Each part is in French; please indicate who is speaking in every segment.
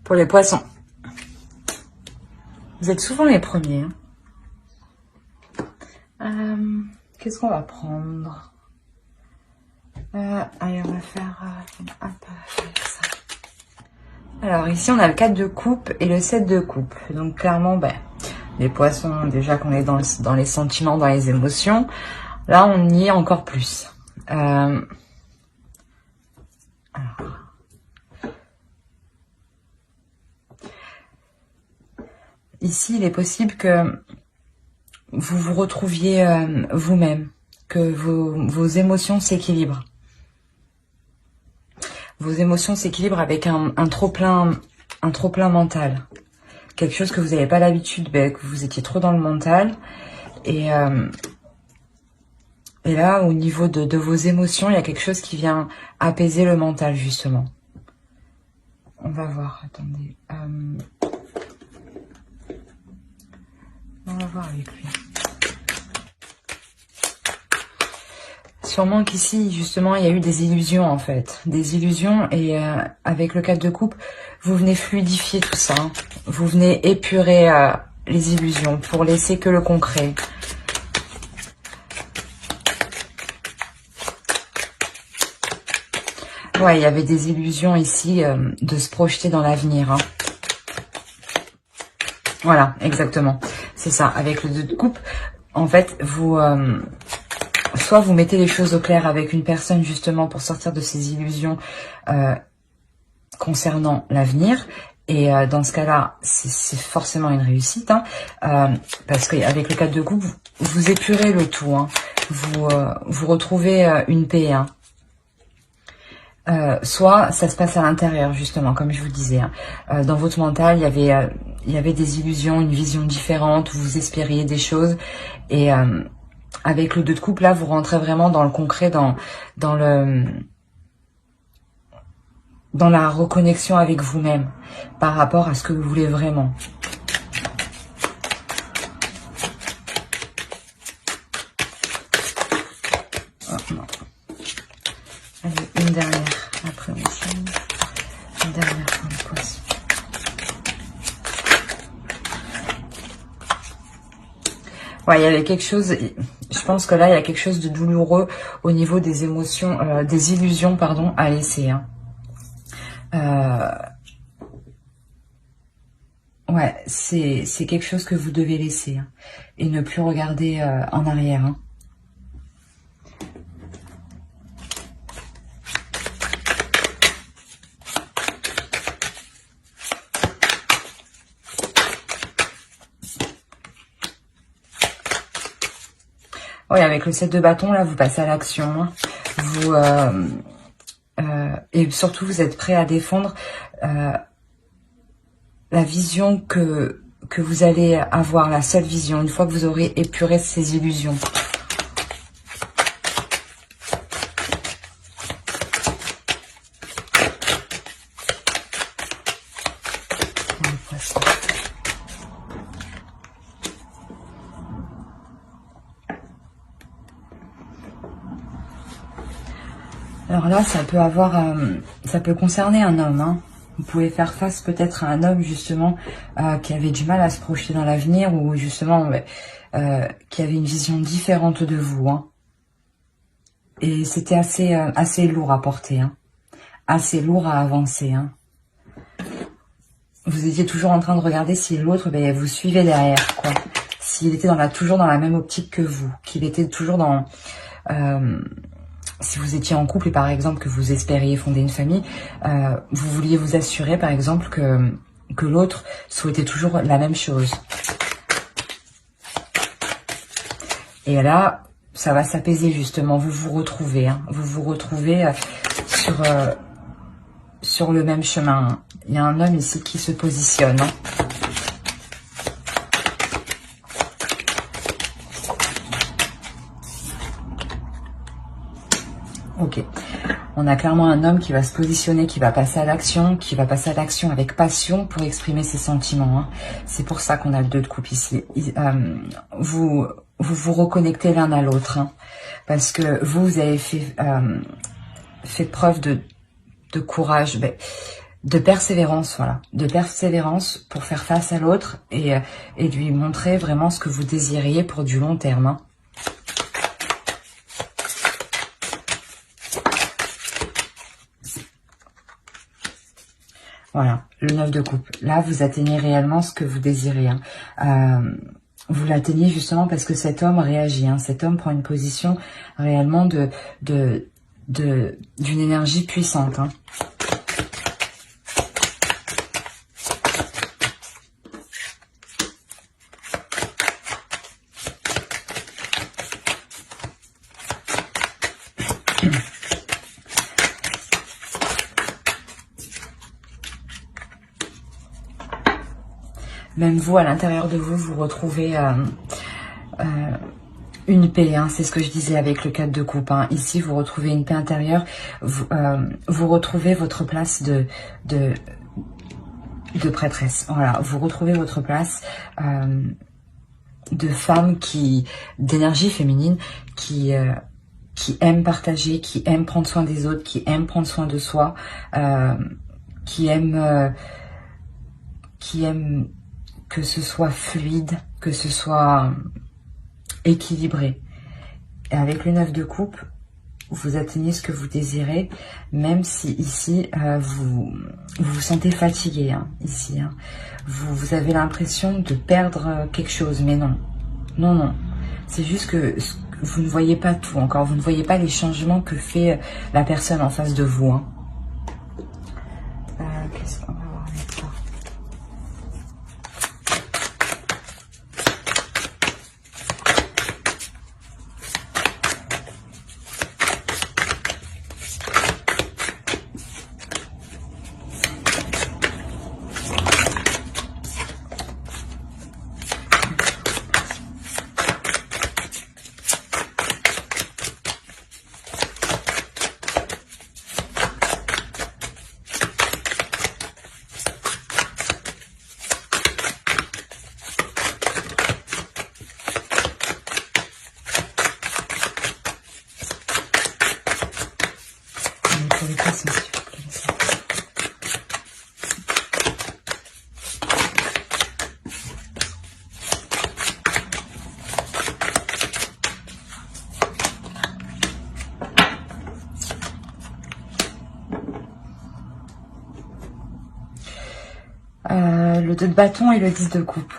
Speaker 1: Pour les poissons. Vous êtes souvent les premiers. Qu'est-ce qu'on va prendre? Allez, on va faire... hop, ça. Alors, ici, on a le 4 de coupe et le 7 de coupe. Donc, clairement, ben, les poissons, déjà qu'on est dans les sentiments, dans les émotions. Là, on y est encore plus. Alors... Ici, il est possible que vous vous retrouviez vous-même, que vos émotions s'équilibrent. Vos émotions s'équilibrent avec un trop-plein mental. Quelque chose que vous n'avez pas l'habitude, que vous étiez trop dans le mental. Et là, au niveau de vos émotions, il y a quelque chose qui vient apaiser le mental, justement. On va voir, attendez. On va voir avec lui. Sûrement qu'ici, justement, il y a eu des illusions, en fait. Des illusions, et avec le 4 de coupe, vous venez fluidifier tout ça. Hein. Vous venez épurer les illusions pour laisser que le concret. Ouais, il y avait des illusions ici de se projeter dans l'avenir. Hein. Voilà, exactement. C'est ça, avec le 2 de coupe, en fait, vous... soit vous mettez les choses au clair avec une personne, justement, pour sortir de ces illusions concernant l'avenir. Et dans ce cas-là, c'est forcément une réussite. Hein, parce qu'avec le 4 de coupe, vous épurez le tout. Hein, vous retrouvez une paix. Hein. Soit ça se passe à l'intérieur, justement, comme je vous disais. Hein. Dans votre mental, il y avait des illusions, une vision différente, où vous espériez des choses. Et avec le 2 de coupe, là, vous rentrez vraiment dans le concret, dans la reconnexion avec vous-même, par rapport à ce que vous voulez vraiment. Oh, non. Allez, une dernière. Après, on change. Une dernière pour les poissons. Ouais, il y avait quelque chose... Je pense que là, il y a quelque chose de douloureux au niveau des émotions, des illusions, pardon, à laisser. Hein. Ouais, c'est quelque chose que vous devez laisser. Hein, et ne plus regarder en arrière. Hein. Oui, avec le 7 de bâton, là, vous passez à l'action. Hein. Vous et surtout, vous êtes prêt à défendre la vision que vous allez avoir, la seule vision, une fois que vous aurez épuré ces illusions. Alors là, ça peut concerner un homme. Hein. Vous pouvez faire face peut-être à un homme justement qui avait du mal à se projeter dans l'avenir ou justement qui avait une vision différente de vous. Hein. Et c'était assez lourd à porter, hein. Assez lourd à avancer. Hein. Vous étiez toujours en train de regarder si l'autre, vous suivez derrière, quoi. S'il était toujours dans la même optique que vous, qu'il était toujours dans... si vous étiez en couple et par exemple que vous espériez fonder une famille, vous vouliez vous assurer par exemple que l'autre souhaitait toujours la même chose. Et là, ça va s'apaiser justement, vous vous retrouvez, hein, vous vous retrouvez sur le même chemin. Hein. Il y a un homme ici qui se positionne. Hein. Ok, on a clairement un homme qui va se positionner, qui va passer à l'action, avec passion pour exprimer ses sentiments. Hein. C'est pour ça qu'on a le 2 de coupe ici. Vous vous reconnectez l'un à l'autre, hein, parce que vous avez fait preuve de courage, de persévérance, voilà, de persévérance pour faire face à l'autre et lui montrer vraiment ce que vous désiriez pour du long terme. Hein. Voilà, le 9 de coupe. Là, vous atteignez réellement ce que vous désirez. Hein. Vous l'atteignez justement parce que cet homme réagit. Hein. Cet homme prend une position réellement d'une énergie puissante. Hein. Même vous, à l'intérieur de vous, vous retrouvez une paix. Hein, c'est ce que je disais avec le 4 de coupe. Hein. Ici, vous retrouvez une paix intérieure. Vous retrouvez votre place de prêtresse. Voilà, vous retrouvez votre place de femme d'énergie féminine qui aime partager, qui aime prendre soin des autres, qui aime prendre soin de soi, qui aime que ce soit fluide, que ce soit équilibré. Et avec le 9 de coupe, vous atteignez ce que vous désirez, même si ici, vous vous sentez fatigué. Hein, ici, hein. Vous avez l'impression de perdre quelque chose, mais non. Non, non. C'est juste que vous ne voyez pas tout encore. Vous ne voyez pas les changements que fait la personne en face de vous. Hein. Qu'est-ce qu'on va voir avec ça? Le 2 de bâton et le 10 de coupe.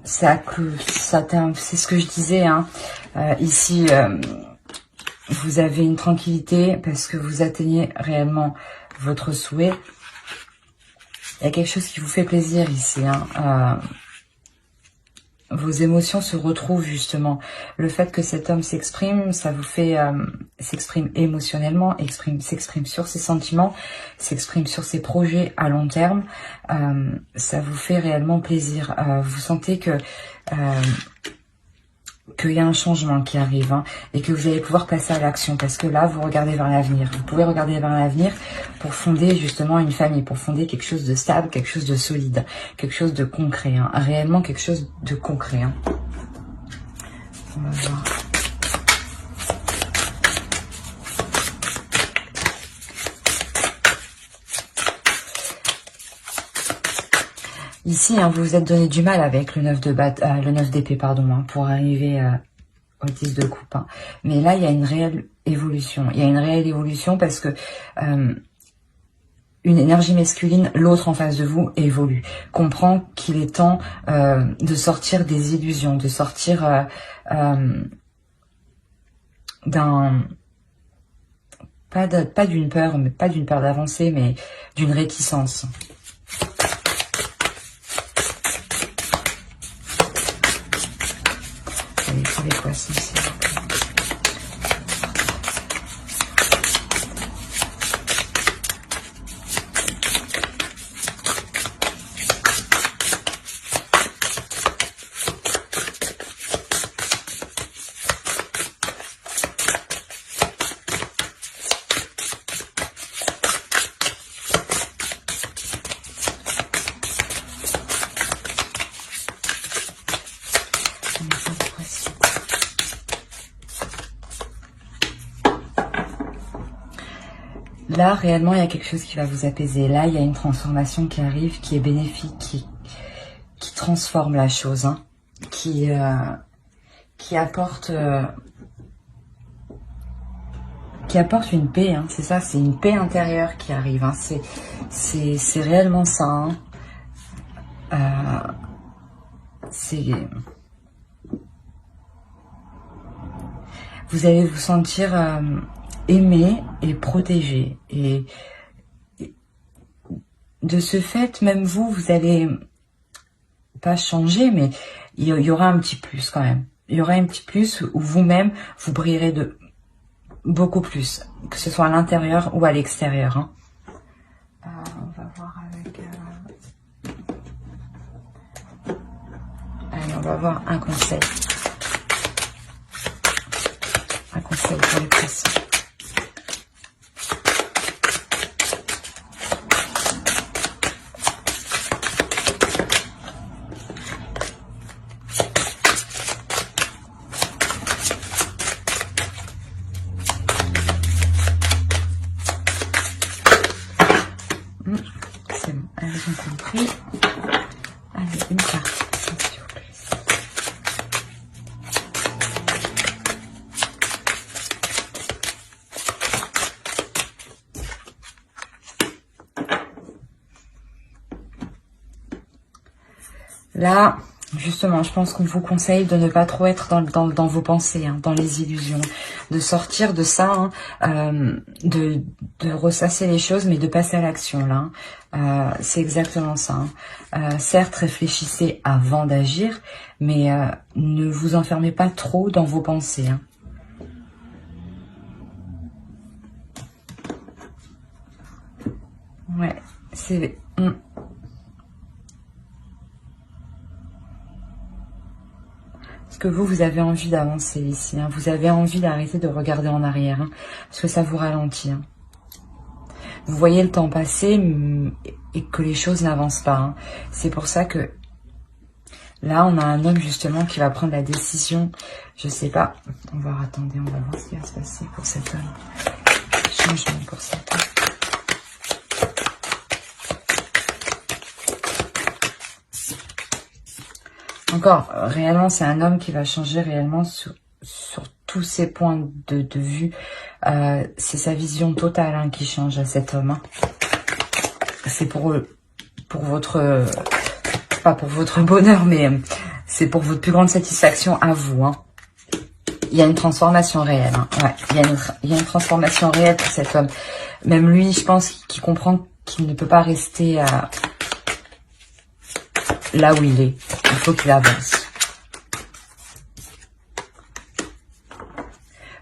Speaker 1: C'est ce que je disais. Hein. Ici, vous avez une tranquillité parce que vous atteignez réellement votre souhait. Il y a quelque chose qui vous fait plaisir ici. Hein. Vos émotions se retrouvent justement. Le fait que cet homme s'exprime, ça vous fait s'exprime émotionnellement, s'exprime sur ses sentiments, s'exprime sur ses projets à long terme. Ça vous fait réellement plaisir. Vous sentez que qu'il y a un changement qui arrive, hein, et que vous allez pouvoir passer à l'action, parce que là, vous regardez vers l'avenir. Vous pouvez regarder vers l'avenir pour fonder justement une famille, pour fonder quelque chose de stable, quelque chose de solide, quelque chose de concret, hein, réellement quelque chose de concret. Hein. On va voir. Ici, hein, vous vous êtes donné du mal avec le 9 d'épée, pardon, hein, pour arriver au 10 de coupe. Hein. Mais là, il y a une réelle évolution. Il y a une réelle évolution parce que une énergie masculine, l'autre en face de vous, évolue. Comprend qu'il est temps de sortir des illusions, de sortir pas d'une peur, mais pas d'une peur d'avancer, mais d'une réticence. Les poissons, s'il vous plaît. Là, réellement, il y a quelque chose qui va vous apaiser. Là, il y a une transformation qui arrive, qui est bénéfique, qui transforme la chose, hein, qui apporte une paix, hein, c'est ça, c'est une paix intérieure qui arrive, hein, c'est réellement ça, hein. Vous allez vous sentir aimé et protégé, et de ce fait, même vous allez pas changer, mais il y aura un petit plus quand même. Il y aura un petit plus où vous-même, vous brillerez de beaucoup plus, que ce soit à l'intérieur ou à l'extérieur, hein. On va voir avec... Allez, on va voir un conseil. Un conseil pour les poissons. C'est bon, allez, j'ai compris. Allez, une carte, s'il vous plaît. Là, justement, je pense qu'on vous conseille de ne pas trop être dans vos pensées, hein, dans les illusions, de sortir de ça, hein, de ressasser les choses, mais de passer à l'action, là. C'est exactement ça, hein. Certes, réfléchissez avant d'agir, mais ne vous enfermez pas trop dans vos pensées, hein. Ouais, c'est... Parce que vous avez envie d'avancer ici, hein. Vous avez envie d'arrêter de regarder en arrière, hein, parce que ça vous ralentit, hein. Vous voyez le temps passer et que les choses n'avancent pas, hein. C'est pour ça que là, on a un homme justement qui va prendre la décision. Je sais pas. On va attendez, on va voir ce qui va se passer pour cet homme. Changement pour cet homme. Encore, réellement, c'est un homme qui va changer réellement sur tous ses points de vue. C'est sa vision totale, hein, qui change à cet homme, hein. C'est pour votre... pas pour votre bonheur, mais c'est pour votre plus grande satisfaction à vous, hein. Il y a une transformation réelle, hein. Ouais, il y a une transformation réelle pour cet homme. Même lui, je pense qu'il comprend qu'il ne peut pas rester là où il est. Il faut qu'il avance.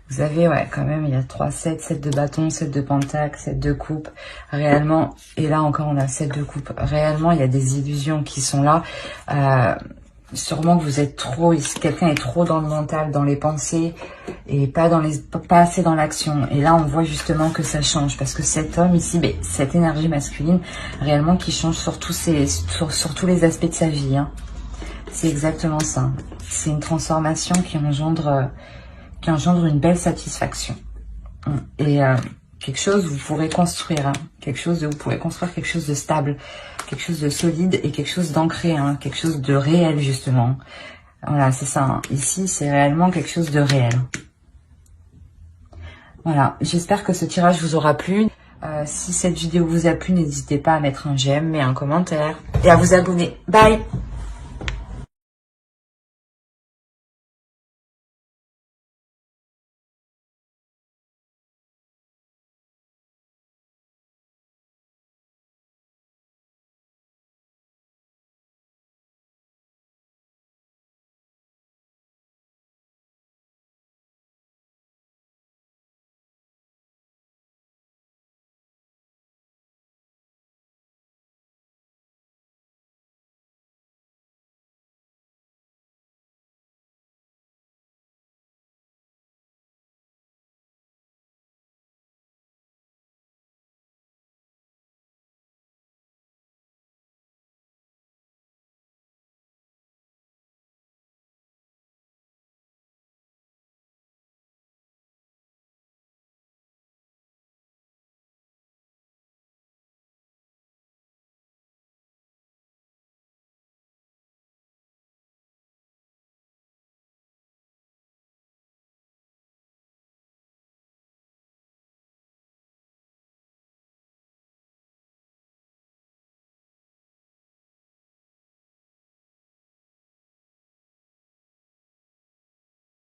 Speaker 1: Vous avez, ouais, quand même, il y a 3 7, 7 de bâton, 7 de pentacle, 7 de coupe. Réellement, et là encore, on a 7 de coupe. Réellement, il y a des illusions qui sont là. Sûrement que vous êtes trop, quelqu'un est trop dans le mental, dans les pensées, et pas assez dans l'action. Et là, on voit justement que ça change, parce que cet homme ici, cette énergie masculine, réellement, qui change sur tous les aspects de sa vie, hein. C'est exactement ça. C'est une transformation qui engendre une belle satisfaction. Et quelque chose vous pourrez construire, hein. Vous pourrez construire quelque chose de stable, quelque chose de solide et quelque chose d'ancré, hein. Quelque chose de réel, justement. Voilà, c'est ça, hein. Ici, c'est réellement quelque chose de réel. Voilà, j'espère que ce tirage vous aura plu. Si cette vidéo vous a plu, n'hésitez pas à mettre un j'aime et un commentaire et à vous abonner. Bye!